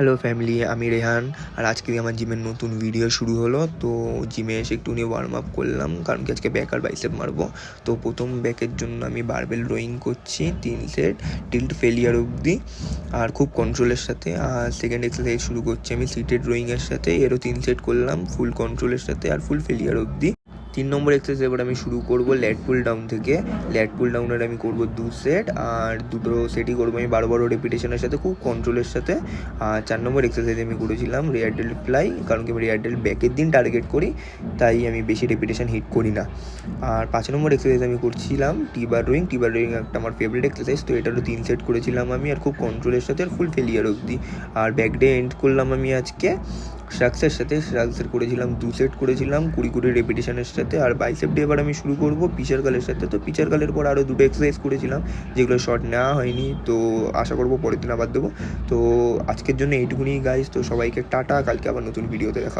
Hello family, আমি রেহান। আর আজকে আমার জিমের নতুন ভিডিও শুরু হলো। তো জিমে এসে একটুখানি ওয়ার্ম আপ করলাম, কারণ কি আজকে ব্যাক আর বাইসেপ মারবো। তো প্রথম ব্যাকের জন্য আমি বারবেল রোয়িং করছি 3 সেট টিল্ট ফেলিয়ার অবধি, আর খুব কন্ট্রোলের সাথে। আর সেকেন্ড এক্সারসাইজ শুরু করছি আমি সিটেড রোয়িংয়ের সাথে, এরও 3 সেট করলাম ফুল কন্ট্রোলের সাথে আর ফুল ফেলিয়ার অবধি। 3 নম্বর এক্সারসাইজ এবার আমি শুরু করবো ল্যাট পুল ডাউন থেকে। ল্যাট পুল ডাউনের আমি করবো 2 সেট, আর দুটো সেটই করবো আমি 12 রেপিটেশনের সাথে খুব কন্ট্রোলের সাথে। আর 4 নম্বর এক্সারসাইজ আমি করেছিলাম রেয়ার ডেল ফ্লাই, কারণ কি আমি রেয়ার ডেল ব্যাকের দিন টার্গেট করি, তাই আমি বেশি রেপিটেশন হিট করি না। আর 5 নম্বর এক্সারসাইজ আমি করছিলাম টি-বার রোয়িং। টি-বার রোয়িং একটা আমার ফেভারিট এক্সারসাইজ, তো এটারও 3 সেট করেছিলাম আমি, আর খুব কন্ট্রোলের সাথে আর ফুল ফেলিয়ার অবধি। আর ব্যাক ডে এন্ড করলাম আমি আজকে শ্রাক্সের সাথে। শ্রাক্সের করেছিলাম 2 সেট করেছিলাম 20 রেপিটেশনের সাথে। আর বাইসেপ ডে এবার আমি শুরু করবো পিচার কালের সাথে। তো পিচার কালের পর আরও 2টো এক্সারসাইজ করেছিলাম, যেগুলো শর্ট নেওয়া হয়নি, তো আশা করবো পরের দিন আবার দেবো। তো আজকের জন্য এইটুকুনি গাইজ। তো সবাইকে টাটা, কালকে আবার নতুন ভিডিওতে দেখা হবে।